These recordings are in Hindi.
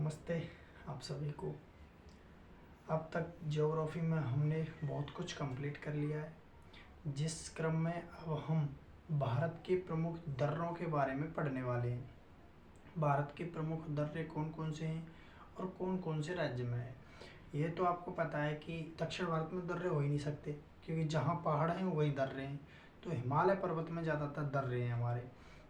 नमस्ते आप सभी को। अब तक ज्योग्राफी में हमने बहुत कुछ कंप्लीट कर लिया है, जिस क्रम में अब हम भारत के प्रमुख दर्रों के बारे में पढ़ने वाले हैं। भारत के प्रमुख दर्रे कौन कौन से हैं और कौन कौन से राज्य में हैं। ये तो आपको पता है कि दक्षिण भारत में दर्रे हो ही नहीं सकते, क्योंकि जहाँ पहाड़ हैं वहीं दर्रे हैं। तो हिमालय पर्वत में ज़्यादातर दर्रे हैं हमारे।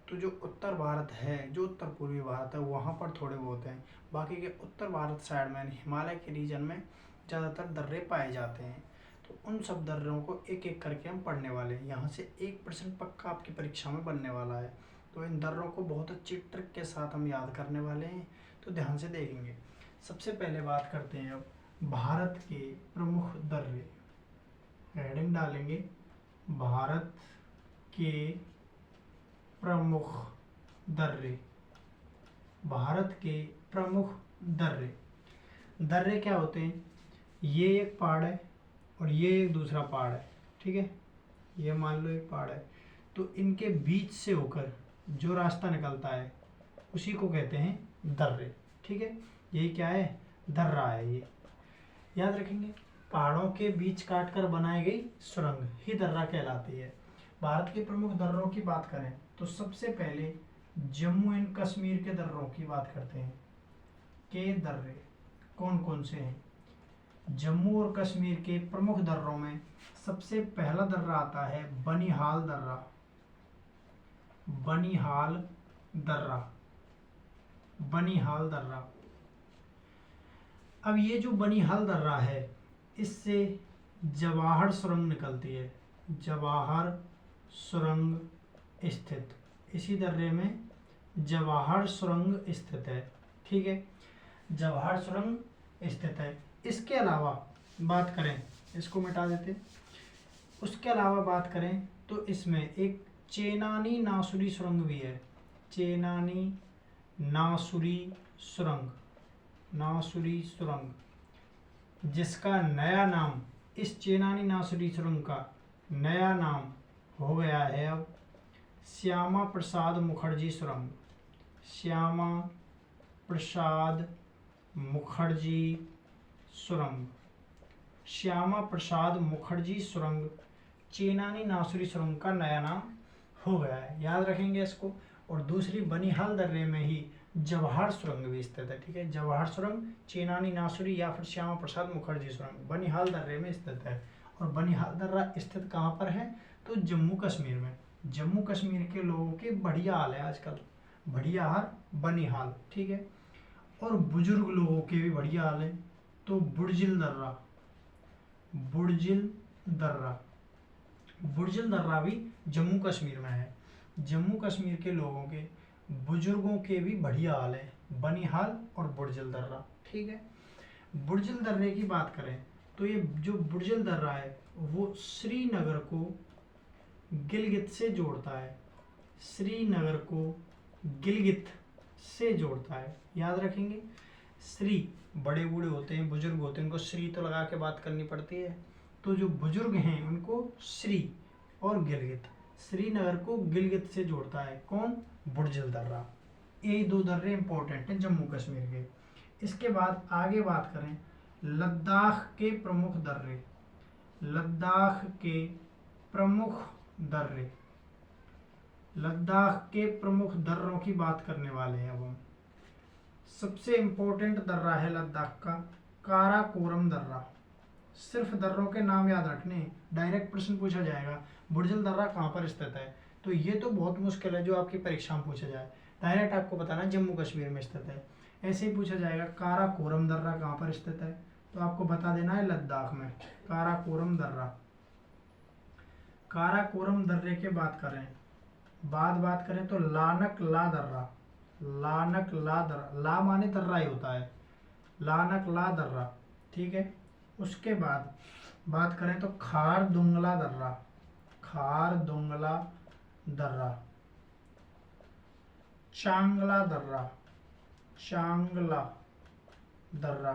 तो जो उत्तर भारत है, जो उत्तर पूर्वी भारत है, वहाँ पर थोड़े बहुत हैं। बाकी के उत्तर भारत साइड में हिमालय के रीजन में ज़्यादातर दर्रे पाए जाते हैं। तो उन सब दर्रों को एक एक करके हम पढ़ने वाले हैं। यहाँ से 1% पक्का आपकी परीक्षा में बनने वाला है। तो इन दर्रों को बहुत अच्छी ट्रिक के साथ हम याद करने वाले हैं, तो ध्यान से देखेंगे। सबसे पहले बात करते हैं अब भारत के प्रमुख दर्रे। हेडिंग डालेंगे भारत के प्रमुख दर्रे। भारत के प्रमुख दर्रे। दर्रे क्या होते हैं? ये एक पहाड़ है और ये एक दूसरा पहाड़ है, ठीक है। ये मान लो एक पहाड़ है, तो इनके बीच से होकर जो रास्ता निकलता है उसी को कहते हैं दर्रे, ठीक है। ये क्या है? दर्रा है। ये याद रखेंगे, पहाड़ों के बीच काट कर बनाई गई सुरंग ही दर्रा कहलाती है। भारत के प्रमुख दर्रों की बात करें तो सबसे पहले जम्मू एंड कश्मीर के दर्रों की बात करते हैं। के दर्रे कौन कौन से हैं? जम्मू और कश्मीर के प्रमुख दर्रों में सबसे पहला दर्रा आता है बनिहाल दर्रा। बनिहाल दर्रा। बनिहाल दर्रा। अब ये जो बनिहाल दर्रा है, इससे जवाहर सुरंग निकलती है। जवाहर सुरंग स्थित, इसी दर्रे में जवाहर सुरंग स्थित है, ठीक है। जवाहर सुरंग स्थित है। इसके अलावा बात करें, इसको मिटा देते। उसके अलावा बात करें तो इसमें एक चेनानी नासुरी सुरंग भी है। चेनानी नासुरी सुरंग। नासुरी सुरंग, जिसका नया नाम, इस चेनानी नासुरी सुरंग का नया नाम हो गया है अब श्यामा प्रसाद मुखर्जी सुरंग। श्यामा प्रसाद मुखर्जी सुरंग। श्यामा प्रसाद मुखर्जी सुरंग चेनानी नासुरी सुरंग का नया नाम हो गया है, याद रखेंगे इसको। और दूसरी बनिहाल दर्रे में ही जवाहर सुरंग भी स्थित है, ठीक है। जवाहर सुरंग, चेनानी नासुरी या फिर श्यामा प्रसाद मुखर्जी सुरंग बनिहाल दर्रे में स्थित है। और बनिहाल दर्रा स्थित कहाँ पर है? तो जम्मू कश्मीर में। जम्मू कश्मीर के लोगों के बढ़िया हाल है आजकल, बढ़िया हाल बनिहाल, ठीक है। और बुजुर्ग लोगों के भी बढ़िया हाल है, तो बुर्जिल दर्रा। बुर्जिल दर्रा। बुर्जिल दर्रा भी जम्मू कश्मीर में है। जम्मू कश्मीर के लोगों के, बुजुर्गों के भी बढ़िया हाल है, बनिहाल और बुर्जिल दर्रा, ठीक है। बुर्जिल दर्रे की बात करें तो ये जो बुर्जिल दर्रा है वो श्रीनगर को गिलगित से जोड़ता है। श्रीनगर को गिलगित से जोड़ता है, याद रखेंगे। श्री, बड़े बूढ़े होते हैं, बुजुर्ग होते हैं, उनको श्री तो लगा के बात करनी पड़ती है। तो जो बुजुर्ग हैं उनको श्री, और गिलगित, श्रीनगर को गिलगित से जोड़ता है कौन? बुर्जिल दर्रा। ये दो दर्रे इंपॉर्टेंट हैं जम्मू कश्मीर के। इसके बाद आगे बात करें लद्दाख के प्रमुख दर्रे। लद्दाख के प्रमुख दर्रे। लद्दाख के प्रमुख दर्रों की बात करने वाले हैं अब हम। सबसे इंपॉर्टेंट दर्रा है लद्दाख का काराकोरम दर्रा। सिर्फ दर्रों के नाम याद रखने, डायरेक्ट प्रश्न पूछा जाएगा बुर्जिल दर्रा कहाँ पर स्थित है, तो ये तो बहुत मुश्किल है जो आपकी परीक्षा में पूछा जाए। डायरेक्ट आपको बताना जम्मू कश्मीर में स्थित है। ऐसे ही पूछा जाएगा काराकोरम दर्रा कहाँ पर स्थित है, तो आपको बता देना है लद्दाख में काराकोरम दर्रा। काराकोरम दर्रे के बात करें तो लानक ला दर्रा। लानक ला दर्रा, ला माने दर्रा ही होता है, लानक ला दर्रा, ठीक है। उसके बाद बात करें तो खारदुंगला दर्रा। खारदुंगला दर्रा। चांगला दर्रा। चांगला दर्रा।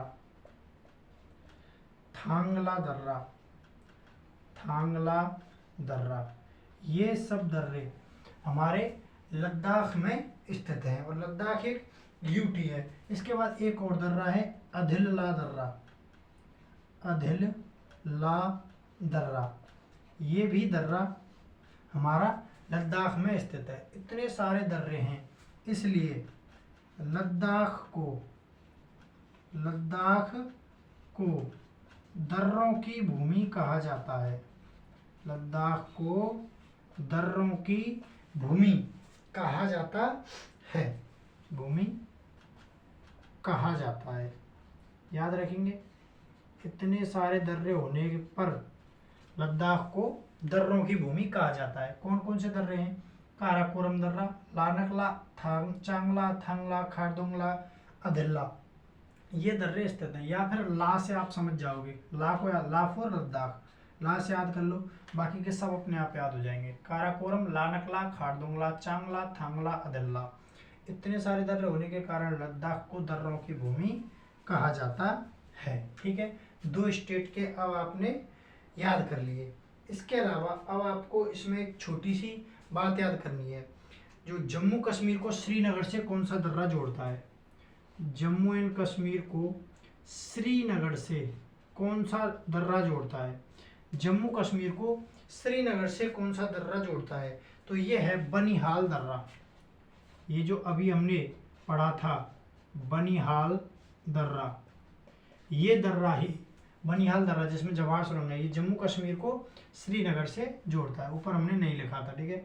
थांगला दर्रा। थांगला दर्रा। ये सब दर्रे हमारे लद्दाख में स्थित हैं। और लद्दाख एक यूटी है। इसके बाद एक और दर्रा है अधिल्ला दर्रा, अधिल्ला दर्रा। ये भी दर्रा हमारा लद्दाख में स्थित है। इतने सारे दर्रे हैं, इसलिए लद्दाख को दर्रों की भूमि कहा जाता है। लद्दाख को दर्रों की भूमि कहा जाता है, भूमि कहा जाता है। याद रखेंगे, इतने सारे दर्रे होने पर लद्दाख को दर्रों की भूमि कहा जाता है। कौन कौन से दर्रे हैं? काराकोरम दर्रा, लानकला, चांगला, थांगला, खारदुंगला, अधिल्ला, ये दर्रे स्थित हैं। या फिर ला से आप समझ जाओगे, ला को ला फॉर लद्दाख, ला से याद कर लो, बाकी के सब अपने आप याद हो जाएंगे। काराकोरम, लानकला, खारदुंगला, चांगला, थांगला, अधिल्ला, इतने सारे दर्रे होने के कारण लद्दाख को दर्रों की भूमि कहा जाता है। ठीक है, 2 स्टेट के अब आपने याद कर लिए। इसके अलावा अब आपको इसमें एक छोटी सी बात याद करनी है, जो जम्मू कश्मीर को श्रीनगर से कौन सा दर्रा जोड़ता है? जम्मू एंड कश्मीर को श्रीनगर से कौन सा दर्रा जोड़ता है? जम्मू कश्मीर को श्रीनगर से कौन सा दर्रा जोड़ता है? तो ये है बनिहाल दर्रा। ये जो अभी हमने पढ़ा था बनिहाल दर्रा, ये दर्रा ही बनिहाल दर्रा जिसमें जवाहर सुरंग है, ये जम्मू कश्मीर को श्रीनगर से जोड़ता है। ऊपर हमने नहीं लिखा था, ठीक है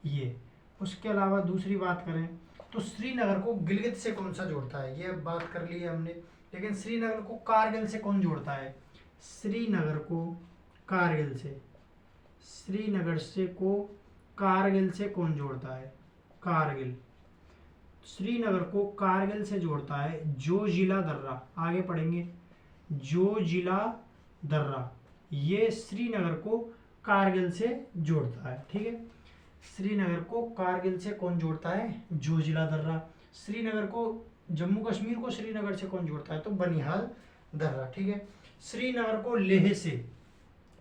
ये। उसके अलावा दूसरी बात करें तो श्रीनगर को गिलगित से कौन सा जोड़ता है? ये बात कर ली है हमने। लेकिन श्रीनगर को कारगिल से कौन जोड़ता है? श्रीनगर को कारगिल से, श्रीनगर से को कारगिल से कौन जोड़ता है? कारगिल। श्रीनगर को कारगिल से जोड़ता है जोजिला दर्रा। आगे पढ़ेंगे, जोजिला दर्रा ये श्रीनगर को कारगिल से जोड़ता है। ठीक है, श्रीनगर को कारगिल से कौन जोड़ता है? जोजिला दर्रा। श्रीनगर को, जम्मू कश्मीर को श्रीनगर से कौन जोड़ता है? तो बनिहाल दर्रा। ठीक है, श्रीनगर को लेह से,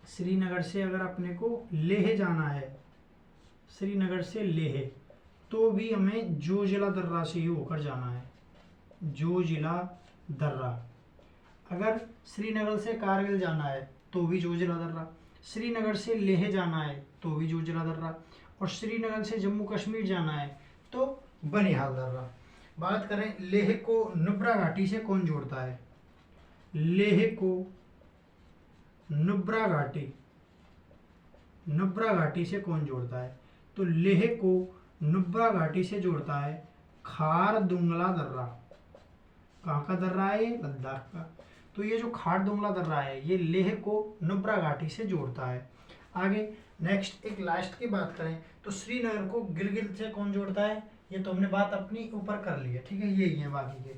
श्रीनगर से अगर अपने को लेह जाना है, श्रीनगर से लेह, तो भी हमें जोजिला दर्रा से ही होकर जाना है, जोजिला दर्रा। अगर श्रीनगर से कारगिल जाना है तो भी जोजिला दर्रा, श्रीनगर से लेह जाना है तो भी जोजिला दर्रा, और श्रीनगर से जम्मू कश्मीर जाना है तो बनिहाल दर्रा। बात करें लेह को नुब्रा घाटी से कौन जोड़ता है? लेह को नुब्रा घाटी से कौन जोड़ता है? तो लेह को नुब्रा घाटी से जोड़ता है खारदुंगला दर्रा। कहाँ का दर्रा है ये? लद्दाख का। तो ये जो खारदुंगला दर्रा है ये लेह को नुब्रा घाटी से जोड़ता है। आगे नेक्स्ट एक लास्ट की बात करें तो श्रीनगर को गिलगित से कौन जोड़ता है? ये तो हमने बात अपनी ऊपर कर ली है, ठीक है, यही है बाकी के।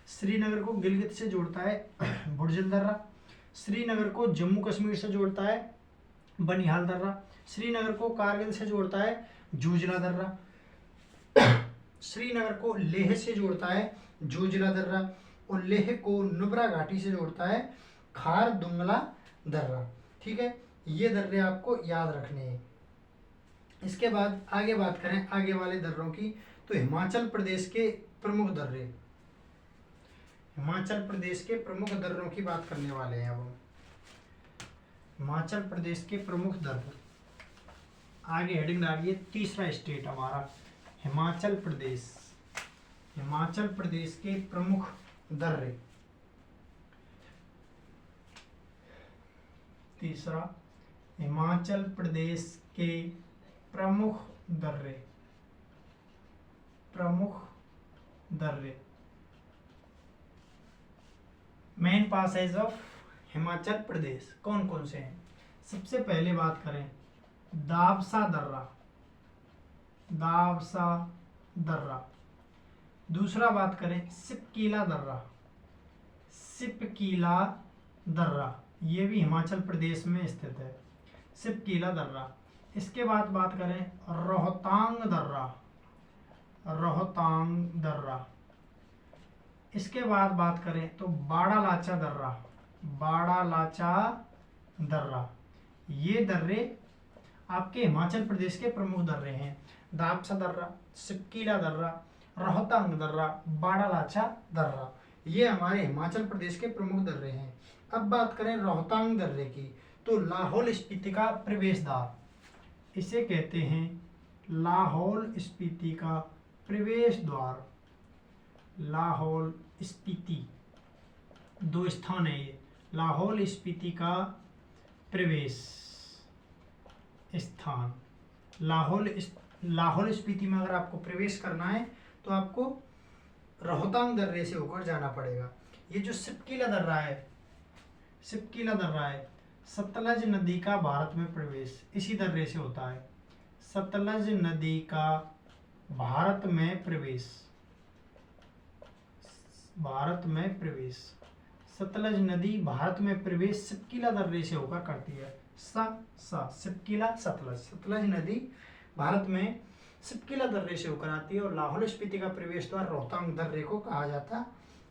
श्रीनगर को गिलगित से जोड़ता है बुर्जिल दर्रा, श्रीनगर को जम्मू कश्मीर से जोड़ता है बनिहाल दर्रा, श्रीनगर को कारगिल से जोड़ता है जोजिला दर्रा, श्रीनगर को लेह से जोड़ता है जोजिला दर्रा, और लेह को नुब्रा घाटी से जोड़ता है खारदुंगला दर्रा। ठीक है, ये दर्रे आपको याद रखने हैं। इसके बाद आगे बात करें आगे वाले दर्रों की, तो हिमाचल प्रदेश के प्रमुख दर्रे, हिमाचल प्रदेश के प्रमुख दर्रों की बात करने वाले हैं अब हम। हिमाचल प्रदेश के प्रमुख दर्रे, आगे हेडिंग डालिए, तीसरा स्टेट हमारा हिमाचल प्रदेश। हिमाचल प्रदेश के प्रमुख दर्रे, तीसरा हिमाचल प्रदेश के प्रमुख दर्रे, प्रमुख दर्रे, main Passage of Himachal Pradesh कौन कौन से हैं? सबसे पहले बात करें दाबसा दर्रा, दाबसा दर्रा। दूसरा बात करें सिपकीला दर्रा, सिपकीला दर्रा, ये भी हिमाचल प्रदेश में स्थित है, सिपकीला दर्रा। इसके बाद बात करें रोहतांग दर्रा, रोहतांग दर्रा। इसके बाद बात करें तो बाड़ालाचा दर्रा, बाड़ालाचा दर्रा। ये दर्रे आपके हिमाचल प्रदेश के प्रमुख दर्रे हैं। दाबसा दर्रा, सिपकीला दर्रा, रोहतांग दर्रा, बाड़ालाचा दर्रा, ये हमारे हिमाचल प्रदेश के प्रमुख दर्रे हैं। अब बात करें रोहतांग दर्रे की, तो लाहौल स्पीति का प्रवेश द्वार, इसे कहते हैं लाहौल स्पीति का प्रवेश द्वार। लाहौल स्पीति, दो स्थान है ये, लाहौल स्पीति का प्रवेश स्थान। लाहौल स्पीति में अगर आपको प्रवेश करना है तो आपको रोहतांग दर्रे से होकर जाना पड़ेगा। ये जो सिपकीला दर्रा है, सिपकीला दर्रा है, सतलज नदी का भारत में प्रवेश इसी दर्रे से होता है। सतलज नदी का भारत में प्रवेश, भारत में प्रवेश, सतलज नदी भारत में प्रवेश सिपकीला दर्रे से होकर करती है। सिपकीला सतलज, सतलज नदी भारत में सिपकीला दर्रे से होकर आती है और लाहौल स्पीति का प्रवेश द्वार रोहतांग दर्रे को कहा जाता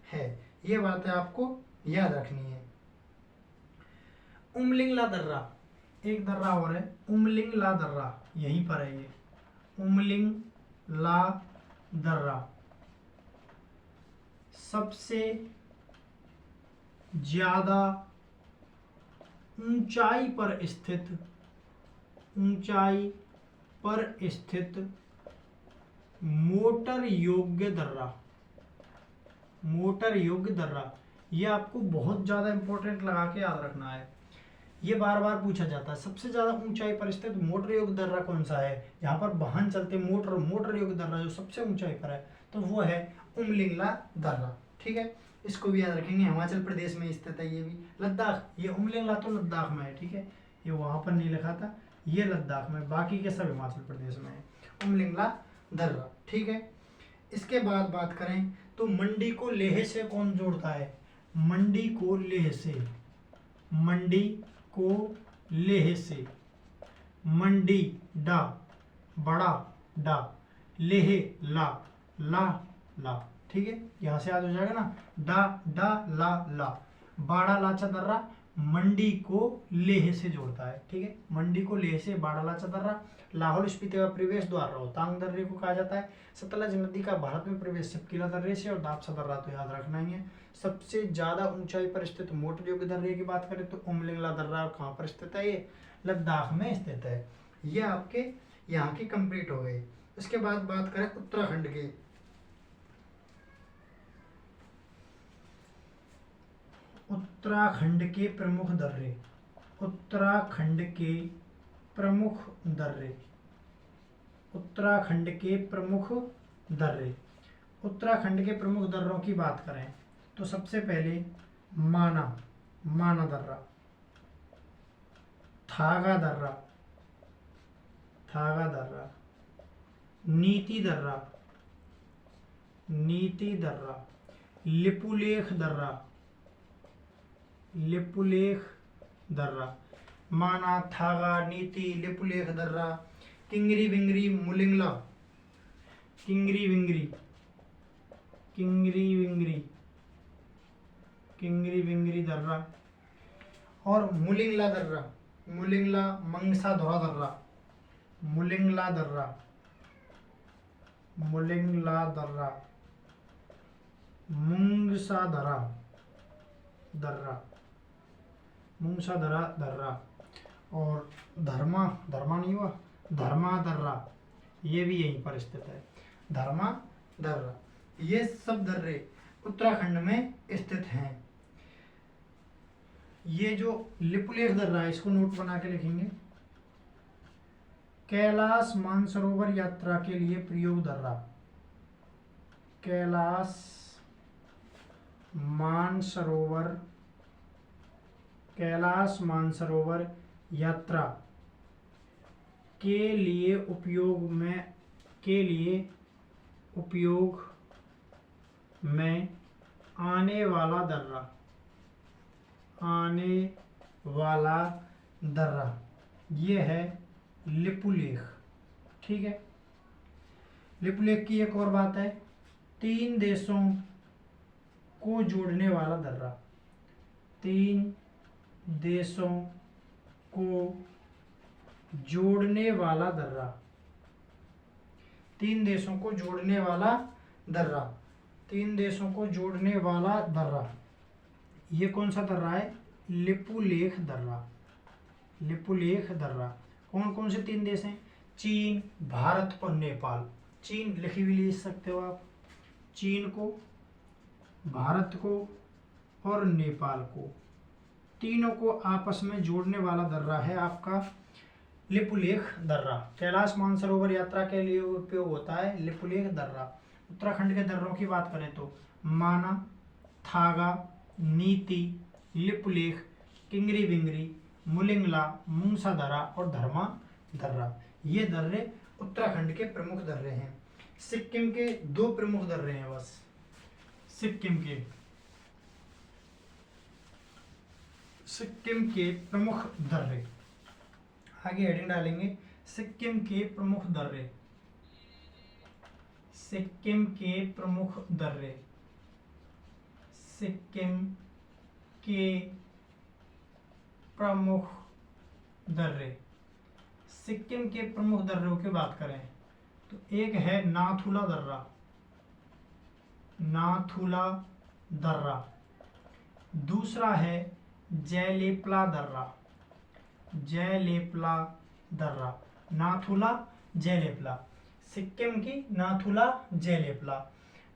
है। ये बातें आपको याद रखनी है। उमलिंगला दर्रा, एक दर्रा और है उमलिंगला दर्रा, यहीं पर है ये उमलिंगला दर्रा। सबसे ज्यादा ऊंचाई पर स्थित, ऊंचाई पर स्थित मोटर योग्य दर्रा, मोटर योग्य दर्रा, ये आपको बहुत ज़्यादा इंपॉर्टेंट लगा के याद रखना है। ये बार बार पूछा जाता है, सबसे ज़्यादा ऊंचाई पर स्थित मोटर योग्य दर्रा कौन सा है, यहाँ पर वाहन चलते मोटर, मोटर योग्य दर्रा जो सबसे ऊंचाई पर है तो वो है उमलिंगला दर्रा। ठीक है, इसको भी याद रखेंगे, हिमाचल प्रदेश में स्थित है। ये भी लद्दाख, ये उमलिंगला तो लद्दाख में है। ठीक है, ये वहाँ पर नहीं लिखा था, ये लद्दाख में, बाकी के सब हिमाचल प्रदेश में है उमलिंगला दर्रा। ठीक है, इसके बाद बात करें तो मंडी को लेह से कौन जोड़ता है, मंडी को लेह से, मंडी को लेह से, मंडी डा, बड़ा डा, लेह ला, ला ला। ठीक है, यहाँ से याद हो जाएगा ना, डा डा ला ला। बाड़ालाचा दर्रा मंडी को लेह से जोड़ता है। ठीक है, मंडी को लेह से बाड़ालाचा दर्रा। लाहौल स्पीति का प्रवेश द्वार रोहतांग दर्रे को कहा जाता है। सतलज नदी का भारत में प्रवेश सिपकीला दर्रे से, और दापसा दर्रा तो याद रखना ही है। सबसे ज्यादा ऊंचाई पर स्थित मोटर योग्य दर्रे की बात करें तो उमलिंगला दर्रा कहाँ पर स्थित है, ये लद्दाख में स्थित है। ये आपके यहाँ की कंप्लीट हो गई। इसके बाद बात करें उत्तराखंड के, उत्तराखंड के प्रमुख दर्रे, उत्तराखंड के प्रमुख दर्रे, उत्तराखंड के प्रमुख दर्रे। उत्तराखंड के प्रमुख दर्रों की बात करें तो सबसे पहले माना, माना दर्रा, थागा दर्रा, थागा दर्रा, नीति दर्रा, नीति दर्रा, लिपुलेख दर्रा, लिपुलेख दर्रा। माना, थागा, नीति, लिपुलेख दर्रा, किंगरी विंगरी, मुलिंगला, किंगरी विंगरी, किंगरी विंगरी, किंगरी विंगरी दर्रा, और मुलिंगला दर्रा, मुलिंगला मंगसा धोरा दर्रा, मुलिंगला दर्रा, मुलिंगला दर्रा, मुंगसा धरा दर्रा, मुंगसा धरा दर्रा, और धर्मा, धर्मा नहीं हुआ, धर्मा दर्रा, ये भी यहीं पर स्थित है, धर्मा दर्रा। ये सब दर्रे उत्तराखंड में स्थित हैं। ये जो लिपुलेख दर्रा है इसको नोट बना के लिखेंगे, कैलाश मानसरोवर यात्रा के लिए प्रयोग दर्रा, कैलाश मानसरोवर, कैलाश मानसरोवर यात्रा के लिए उपयोग में, के लिए उपयोग में आने वाला दर्रा, आने वाला दर्रा, ये है लिपुलेख। ठीक है, लिपुलेख की एक और बात है, 3 देशों को जोड़ने वाला दर्रा, 3 देशों को जोड़ने वाला दर्रा, 3 देशों को जोड़ने वाला दर्रा, 3 देशों को जोड़ने वाला दर्रा। ये कौन सा दर्रा है? लिपुलेख दर्रा। लिपुलेख दर्रा। कौन कौन से 3 देश हैं? चीन, भारत और नेपाल। चीन लिखी भी लिख सकते हो आप, चीन को, भारत को और नेपाल को, तीनों को आपस में जोड़ने वाला दर्रा है आपका लिपुलेख दर्रा। कैलाश मानसरोवर यात्रा के लिए उपयोग होता है लिपुलेख दर्रा। उत्तराखंड के दर्रों की बात करें तो माना, थागा, नीति, लिपुलेख, किंगरी बिंगरी, मुलिंगला, मूंगसा दर्रा और धर्मा दर्रा। ये दर्रे उत्तराखंड के प्रमुख दर्रे हैं। सिक्किम के 2 प्रमुख दर्रे हैं बस। सिक्किम के प्रमुख दर्रे, आगे हेडिंग डालेंगे सिक्किम के प्रमुख दर्रे। सिक्किम के प्रमुख दर्रे, सिक्किम के प्रमुख दर्रे। सिक्किम के प्रमुख दर्रों की बात करें तो एक है नाथुला दर्रा, नाथुला दर्रा। दूसरा है जयलेपला दर्रा, जयलेपला दर्रा। नाथुला, जयलेपला। सिक्किम की नाथुला, जयलेपला।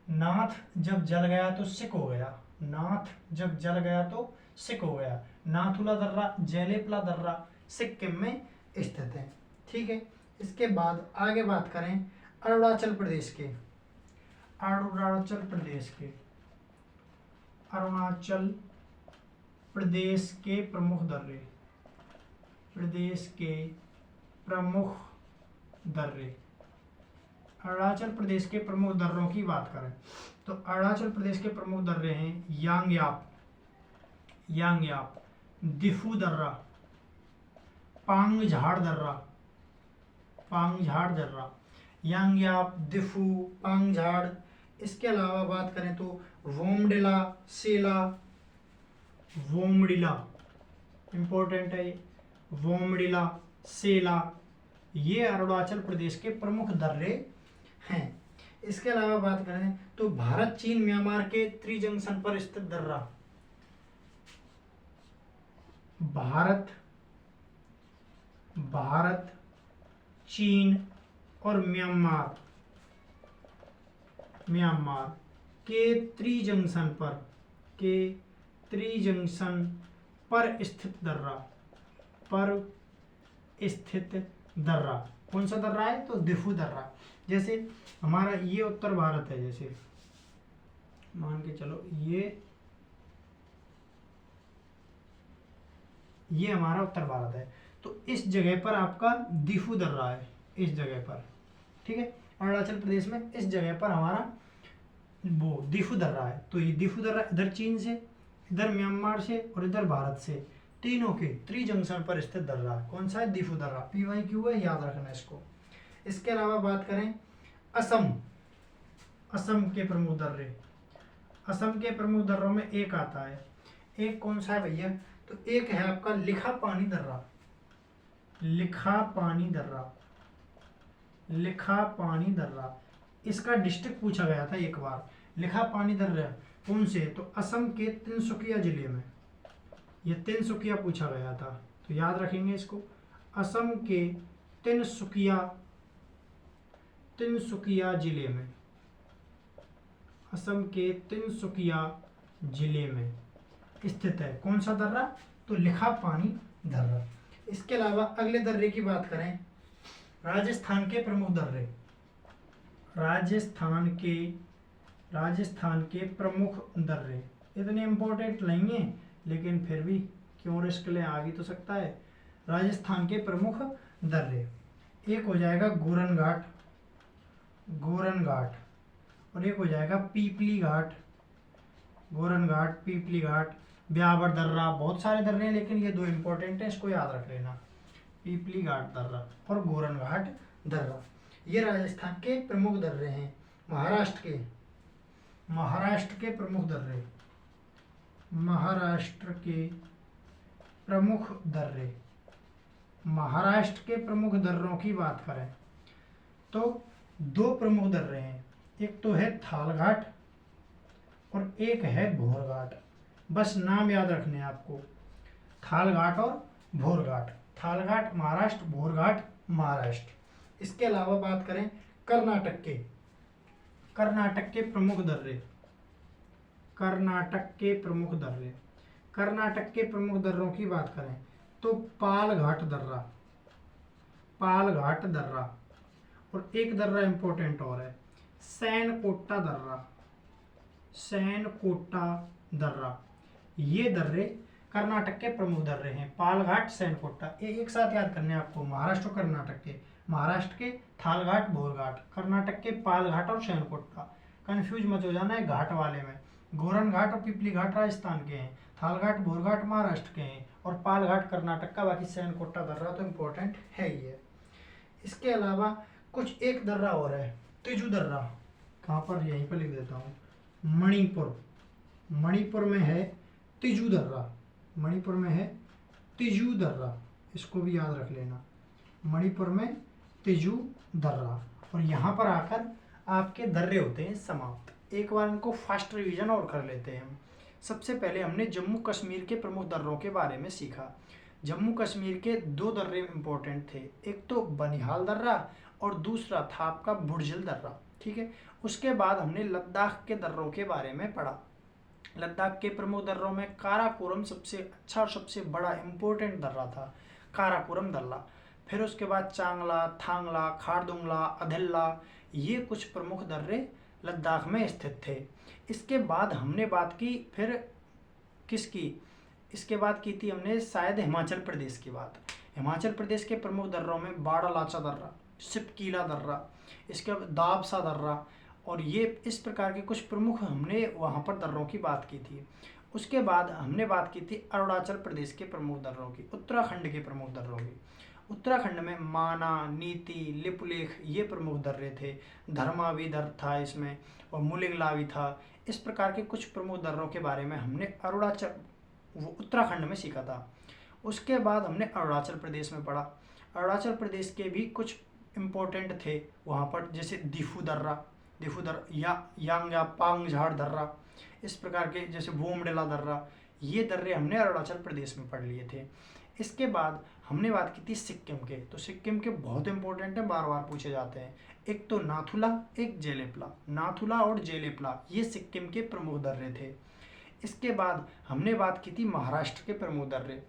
नाथ जब जल गया तो सिक हो गया, नाथ जब जल गया तो सिक हो गया। नाथुला दर्रा, जयलेपला दर्रा सिक्किम में स्थित है। ठीक है, इसके बाद आगे बात करें अरुणाचल प्रदेश के। अरुणाचल प्रदेश के, अरुणाचल प्रदेश के प्रमुख दर्रे, प्रदेश के प्रमुख दर्रे। अरुणाचल प्रदेश के प्रमुख दर्रों की बात करें तो अरुणाचल प्रदेश के प्रमुख दर्रे हैं यांगयाप, यांगयाप, दिफू दर्रा, पांगझाड़ दर्रा, पांगझाड़ दर्रा। यांगयाप, दिफू, पांगझाड़। इसके अलावा बात करें तो वोमडिला, सेला, वोमडिला इंपॉर्टेंट है, वोमडिला, सेला, ये अरुणाचल प्रदेश के प्रमुख दर्रे हैं। इसके अलावा बात करें तो भारत, चीन, म्यांमार के त्रिजंक्शन पर स्थित दर्रा। भारत, चीन और म्यांमार के त्रिजंक्शन पर स्थित दर्रा, कौन सा दर्रा है? तो दिफू दर्रा। जैसे हमारा ये उत्तर भारत है, जैसे मान के चलो ये हमारा उत्तर भारत है, तो इस जगह पर आपका दिफू दर्रा है, इस जगह पर। ठीक है, अरुणाचल प्रदेश में इस जगह पर हमारा वो दिफू दर्रा है। तो ये दिफू दर्रा इधर चीन से, इधर म्यांमार से और इधर भारत से, तीनों के त्रिजंक्शन पर स्थित दर्रा कौन सा है? दिफू दर्रा। PYQ है, याद रखना इसको। इसके अलावा बात करें असम के प्रमुख दर्रे। असम के प्रमुख दर्रों में एक आता है, एक कौन सा है भैया? तो एक है आपका लिखापानी दर्रा, लिखापानी दर्रा। इसका डिस्ट्रिक्ट पूछा गया था एक बार। लिखापानी दर्रा कौन से? तो असम के तिनसुकिया जिले में, ये तिनसुकिया पूछा गया था, तो याद रखेंगे इसको। असम के तिनसुकिया जिले में, असम के तिनसुकिया जिले में स्थित है कौन सा दर्रा? तो लिखापानी दर्रा। इसके अलावा अगले दर्रे की बात करें, राजस्थान के प्रमुख दर्रे। राजस्थान के प्रमुख दर्रे इतने इंपॉर्टेंट नहीं है, लेकिन फिर भी क्यों रिस्क ले, आ भी तो सकता है। राजस्थान के प्रमुख दर्रे, एक हो जाएगा गोरन घाट और एक हो जाएगा पीपली घाट, गोरन घाट, पीपली घाट, ब्यावर दर्रा। बहुत सारे दर्रे हैं, लेकिन ये 2 इंपॉर्टेंट है, इसको याद रख लेना, पीपली घाट दर्रा और गोरन घाट दर्रा। ये राजस्थान के प्रमुख दर्रे हैं। महाराष्ट्र के प्रमुख दर्रे, महाराष्ट्र के प्रमुख दर्रों की बात करें तो 2 प्रमुख दर्रे हैं, एक तो है थालघाट और एक है भोरघाट। बस नाम याद रखने हैं आपको, थालघाट और भोरघाट। थालघाट महाराष्ट्र, भोरघाट महाराष्ट्र। इसके अलावा बात करें कर्नाटक के, कर्नाटक के प्रमुख दर्रे, कर्नाटक के प्रमुख दर्रे, कर्नाटक के प्रमुख दर्रों की बात करें तो पालघाट दर्रा, पालघाट दर्रा, और एक दर्रा इंपॉर्टेंट और है सैनकोटा दर्रा, सैनकोटा दर्रा। ये दर्रे कर्नाटक के प्रमुख दर्रे हैं, पालघाट, सैनकोटा। एक साथ याद करने हैं आपको, महाराष्ट्र और कर्नाटक के, महाराष्ट्र के थालघाट, भोरघाट, कर्नाटक के पालघाट और सैनकोटा। कंफ्यूज मत हो जाना है घाट वाले में। गोरन घाट और पिपली घाट राजस्थान के हैं, थालघाट भोरघाट महाराष्ट्र के हैं, और पालघाट कर्नाटक का। बाकी सैनकोटा दर्रा तो इम्पोर्टेंट है ही है। इसके अलावा कुछ एक दर्रा और है, तिजू दर्रा। कहाँ पर, यहीं पर लिख देता हूँ, मणिपुर, मणिपुर में है तिजू दर्रा, मणिपुर में है तिजू दर्रा, इसको भी याद रख लेना, मणिपुर में तिजू दर्रा। और यहाँ पर आकर आपके दर्रे होते हैं समाप्त। एक बार इनको फास्ट रिवीजन और कर लेते हैं हम। सबसे पहले हमने जम्मू कश्मीर के प्रमुख दर्रों के बारे में सीखा। जम्मू कश्मीर के दो दर्रे इंपॉर्टेंट थे, एक तो बनिहाल दर्रा और दूसरा था आपका बुर्जिल दर्रा, ठीक है। उसके बाद हमने लद्दाख के दर्रों के बारे में पढ़ा। लद्दाख के प्रमुख दर्रों में काराकोरम सबसे अच्छा और सबसे बड़ा इंपॉर्टेंट दर्रा था, काराकोरम दर्रा। फिर उसके बाद चांगला, थांगला, खारदुंगला, अधेल्ला, ये कुछ प्रमुख दर्रे लद्दाख में स्थित थे। इसके बाद हमने बात की फिर किसकी, इसके बाद की थी हमने शायद हिमाचल प्रदेश की बात। हिमाचल प्रदेश के प्रमुख दर्रों में बाड़ा लाचा दर्रा, सिपकीला दर्रा, इसके बाद दाबसा दर्रा, और ये इस प्रकार के कुछ प्रमुख हमने वहाँ पर दर्रों की बात की थी। उसके बाद हमने बात की थी अरुणाचल प्रदेश के प्रमुख दर्रों की, उत्तराखंड के प्रमुख दर्रों की। उत्तराखंड में माना, नीति, लिपुलेख ये प्रमुख दर्रे थे। धर्मा भी दर्र था इसमें, और मुलिगला भी था। इस प्रकार के कुछ प्रमुख दर्रों के बारे में हमने उत्तराखंड में सीखा था। उसके बाद हमने अरुणाचल प्रदेश में पढ़ा। अरुणाचल प्रदेश के भी कुछ इम्पोर्टेंट थे वहाँ पर, जैसे दिफू दर्रा, यांग पांग झाड़ दर्रा, इस प्रकार के, जैसे बोमडिला दर्रा, ये दर्रे हमने अरुणाचल प्रदेश में पढ़ लिए थे। इसके बाद हमने बात की थी सिक्किम के। तो सिक्किम के बहुत इंपॉर्टेंट है, बार बार पूछे जाते हैं। एक तो नाथुला, एक जेलेपला। नाथुला और जेलेपला ये सिक्किम के प्रमुख दर्रे थे। इसके बाद हमने बात की थी महाराष्ट्र के प्रमुख दर्रे।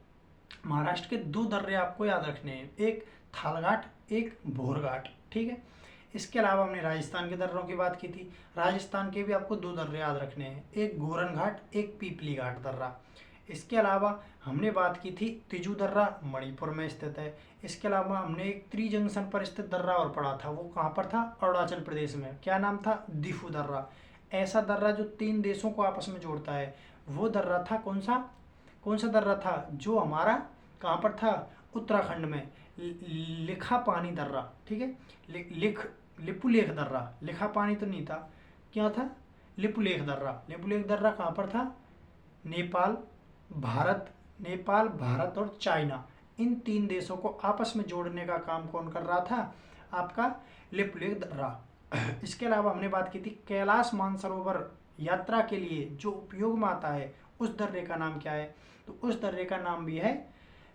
महाराष्ट्र के दो दर्रे आपको याद रखने हैं, एक थालघाट, एक भोरघाट, ठीक है। इसके अलावा हमने राजस्थान के दर्रों की बात की थी। राजस्थान के भी आपको दो दर्रे याद रखने हैं, एक गोरन घाट, एक पीपली घाट दर्रा। इसके अलावा हमने बात की थी तिजू दर्रा, मणिपुर में स्थित है। इसके अलावा हमने एक त्रि जंक्शन पर स्थित दर्रा और पढ़ा था, वो कहाँ पर था, अरुणाचल प्रदेश में। क्या नाम था, दिफू दर्रा। ऐसा दर्रा जो 3 देशों को आपस में जोड़ता है, वो दर्रा था कौन सा दर्रा था, जो हमारा कहाँ पर था, उत्तराखंड में, लिखा पानी दर्रा, ठीक है। लिपुलेख दर्रा, लिखा पानी तो नहीं था, क्या था, लिपुलेख दर्रा। लिपुलेख दर्रा कहाँ पर था, नेपाल, भारत और चाइना, इन 3 देशों को आपस में जोड़ने का काम कौन कर रहा था, आपका लिपुलेख दर्रा। इसके अलावा हमने बात की थी कैलाश मानसरोवर यात्रा के लिए जो उपयोग में आता है, उस दर्रे का नाम क्या है, तो उस दर्रे का नाम भी है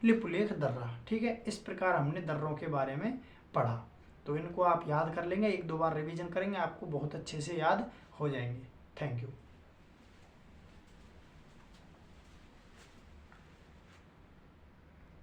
लिपुलेख दर्रा, ठीक है। इस प्रकार हमने दर्रों के बारे में पढ़ा। तो इनको आप याद कर लेंगे, 1-2 बार रिवीजन करेंगे, आपको बहुत अच्छे से याद हो जाएंगे। Thank you.